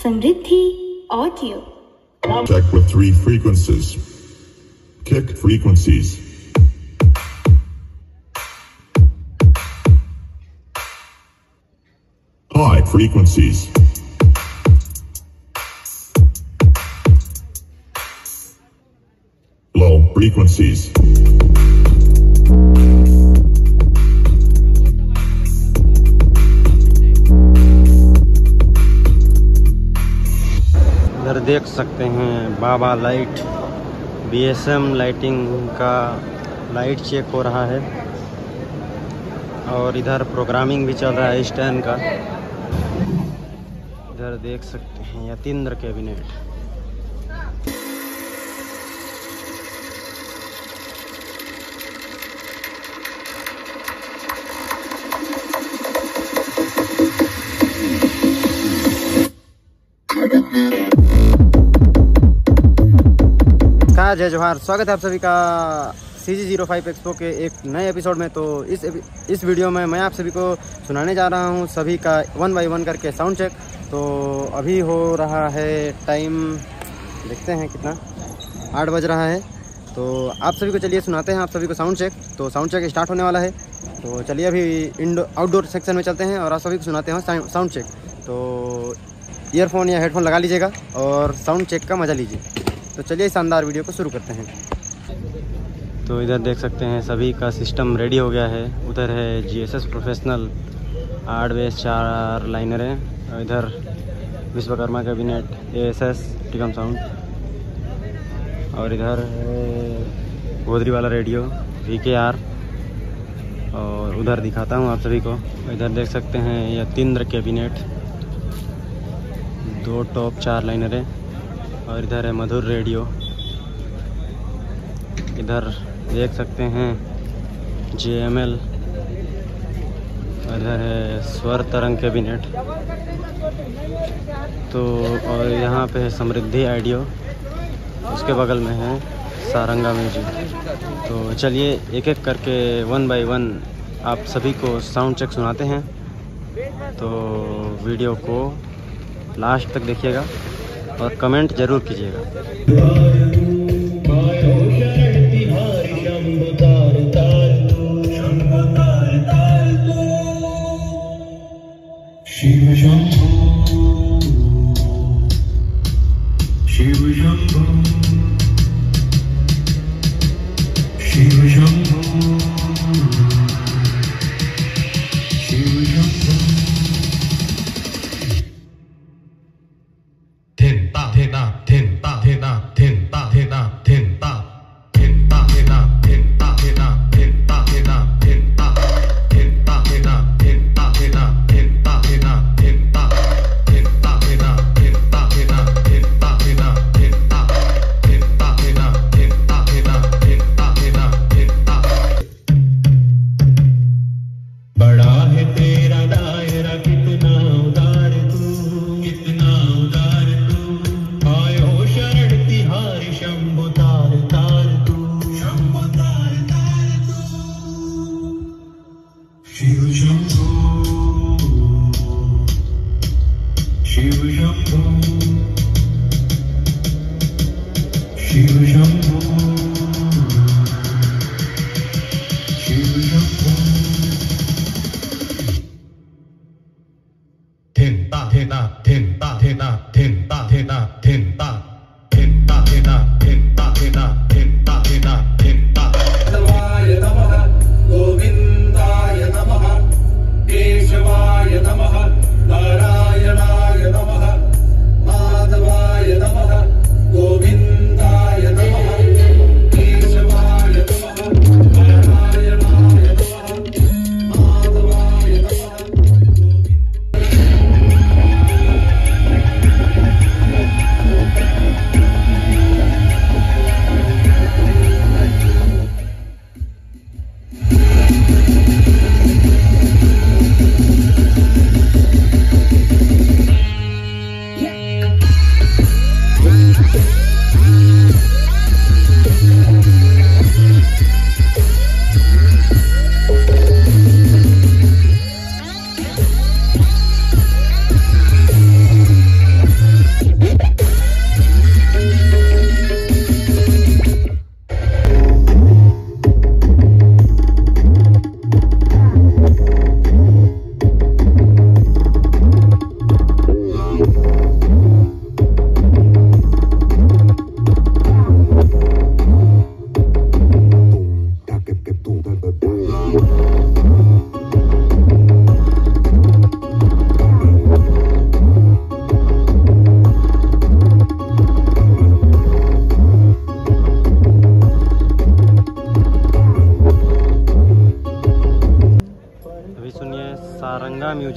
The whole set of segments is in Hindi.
Samriddhi audio. Check with 3 frequencies. Kick frequencies. High frequencies. Low frequencies. इधर देख सकते हैं बाबा लाइट BSM लाइटिंग का लाइट चेक हो रहा है और इधर प्रोग्रामिंग भी चल रहा है स्टैंड का. इधर देख सकते हैं यतीन्द्र कैबिनेट. जय जोहार, स्वागत है आप सभी का CG05 एक्सपो के एक नए एपिसोड में. तो इस वीडियो में मैं आप सभी को सुनाने जा रहा हूं सभी का 1 बाय 1 करके साउंड चेक. तो अभी हो रहा है टाइम, देखते हैं कितना, 8 बज रहा है. तो आप सभी को चलिए सुनाते हैं आप सभी को साउंड चेक. तो साउंड चेक स्टार्ट होने वाला है. तो चलिए अभी आउटडोर सेक्शन में चलते हैं और आप सभी को सुनाते हैं साउंड चेक. तो ईयरफोन या हेडफोन लगा लीजिएगा और साउंड चेक का मज़ा लीजिए. तो चलिए शानदार वीडियो को शुरू करते हैं. तो इधर देख सकते हैं सभी का सिस्टम रेडी हो गया है. उधर है GSS प्रोफेशनल 8 बेस 4 लाइनरें और इधर Vishwakarma cabinet ASS Tikam sound और इधर है गोदरी वाला रेडियो VKR. और उधर दिखाता हूँ आप सभी को. इधर देख सकते हैं यतीन्द्र कैबिनेट 2 टॉप 4 लाइनरें और इधर है मधुर रेडियो. इधर देख सकते हैं JML. इधर है स्वर तरंग कैबिनेट. तो और यहाँ पे है समृद्धि ऑडियो, उसके बगल में है सारंगा म्यूजिक. तो चलिए एक एक करके 1 बाय 1 आप सभी को साउंड चेक सुनाते हैं. तो वीडियो को लास्ट तक देखिएगा और कमेंट जरूर कीजिएगा. Shiv Shambho Shiv Shambho Shiv Shambho Shiv Shambho. Tenta tena tenta tena tenta tena tenta tenta tena tenta tena tenta tena tenta tenta tena tenta tena tenta tena tenta tenta tena tenta tena tenta tena tenta tenta tena tenta tena tenta tena tenta. बड़ा है तेरा दायरा कितना उदार तू, कितना उदार तू. आए हो शरण तिहारी शंभो तार तार तू, शंभो तार तार तू. Shiv Shambho Shiv Shambho Shiv Shambho Shiv Shambho. Tenta tena tenta tena tenta tena tenta tenta tena tenta tena tenta tena tenta. Madhavaya namaha Govindaya namaha Keshavaya namaha Narayanaya namaha Madhavaya namaha Govindaya namaha Keshavaya namaha Narayanaya namaha Madhavaya namaha.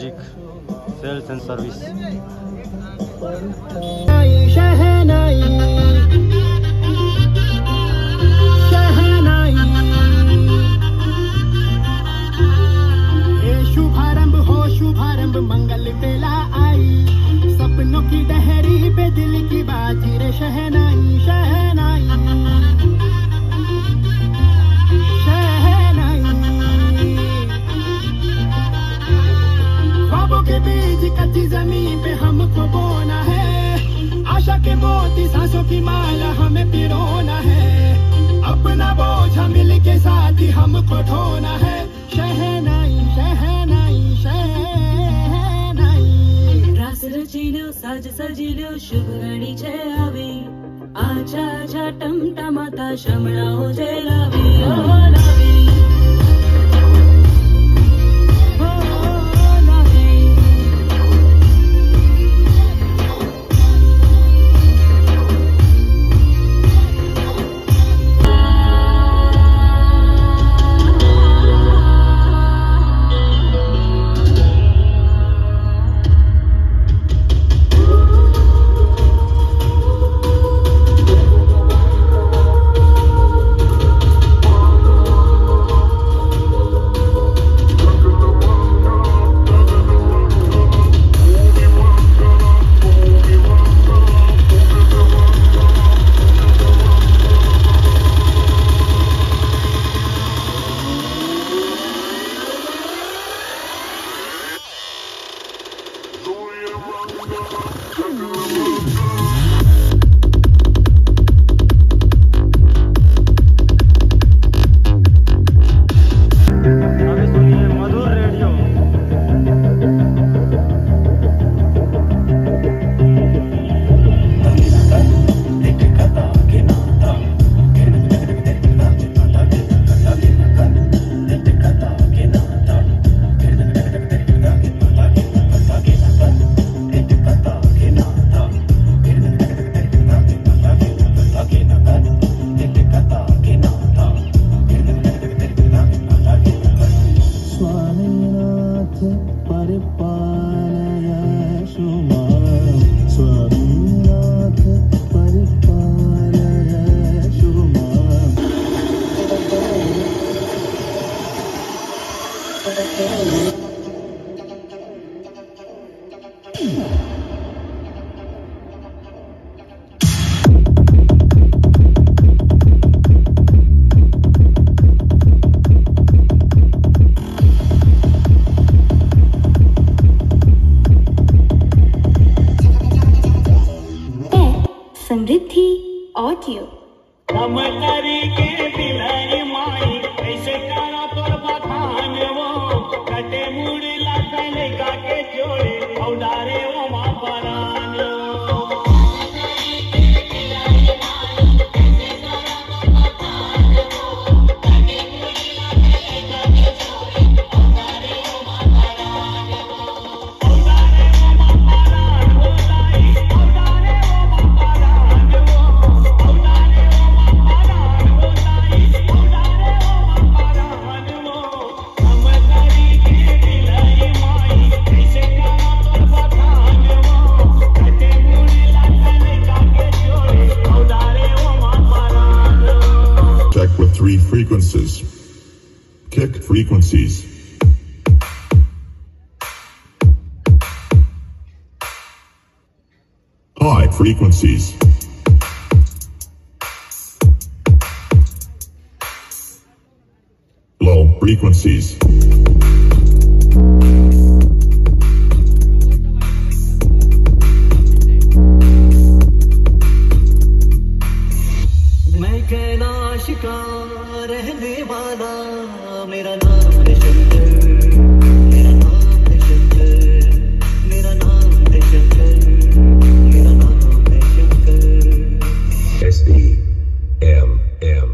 Music sales and service. शुभारंभ हो शुभारंभ मंगल बेला आई, सपनों की डहरी पे दिल की बाजी रे शहनाई शहनाई शहनाई। ख्वाबों के बीज कच्ची जमीन पे हमको बोना है, आशा के मोती सांसों की माला हमें पिरोना है, अपना बोझ मिल के साथ ही हमको ढोना है। शहनाई शहनाई शहनाई। रास रचिलो साज सजिलो शुभ घड़ी छे आवी, आजा आजा टमटमाता शमळाओ जे लावी ओ लावी ओ लावी। समृद्धि audio. Three frequencies. Kick frequencies. High frequencies. Low frequencies. रहने वाला मेरा नाम है शंकर, मेरा नाम है शंकर, मेरा नाम है शंकर, मेरा नाम है शंकर। SDMM।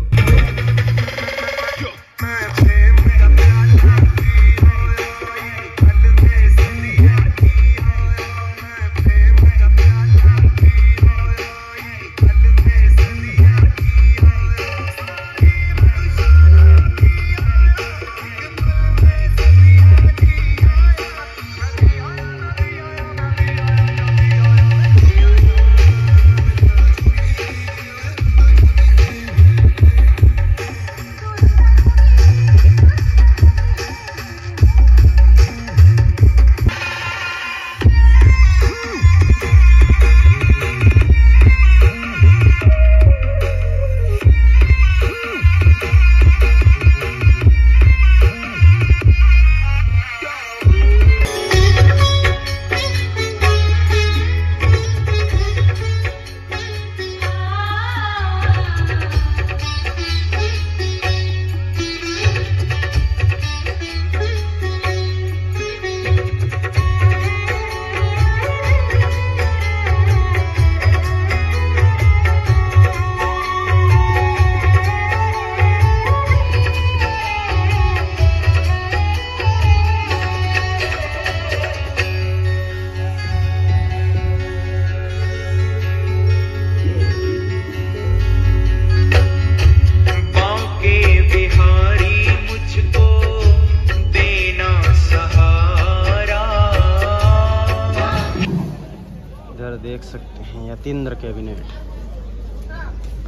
इधर देख सकते हैं यतीन्द्र कैबिनेट,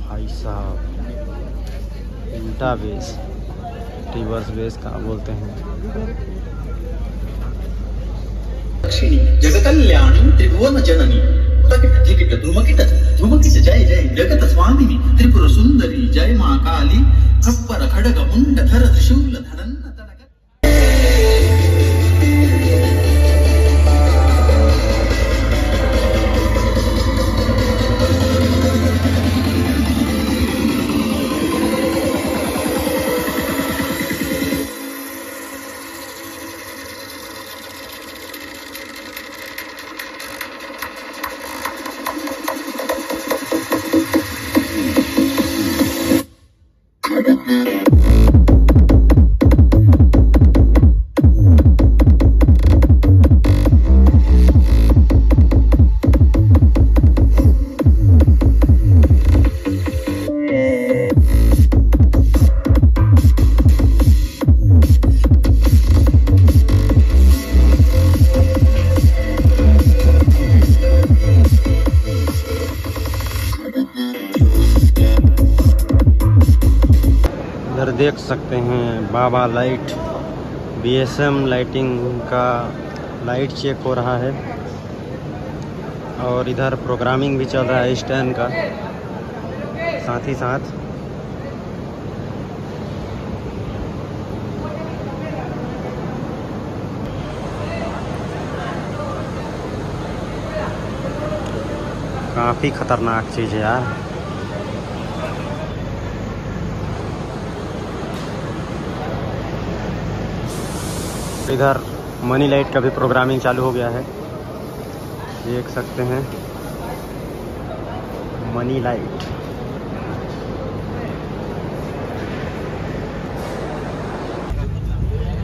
भाई साहब उल्टा बेस, रिवर्स बेस का बोलते हैं। जगकल्याणी त्रिभुवन जननी धिकिट धूमकिट धूमकिट जय जय जगत स्वामिनी त्रिपुर सुंदरी जय मां काली खप्पर खड़ग मुंड धर त्रिशूल धरन देख सकते हैं बाबा लाइट, BSM लाइटिंग का लाइट चेक हो रहा है और इधर प्रोग्रामिंग भी चल रहा है स्टैंड का साथ ही साथ। काफ़ी खतरनाक चीज़ है यार। इधर मनी लाइट का भी प्रोग्रामिंग चालू हो गया है, देख सकते हैं मनी लाइट।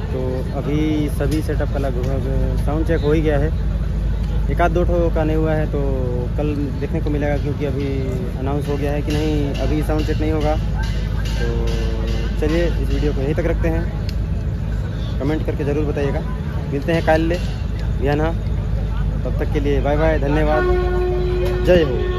तो अभी सभी सेटअप का लगभग साउंड चेक हो ही गया है, एक आध दो ठो का नहीं हुआ है, तो कल देखने को मिलेगा क्योंकि अभी अनाउंस हो गया है कि नहीं, अभी साउंड चेक नहीं होगा। तो चलिए इस वीडियो को यहीं तक रखते हैं, कमेंट करके ज़रूर बताइएगा। मिलते हैं कल ले, तब तक के लिए बाय बाय, धन्यवाद, जय हो।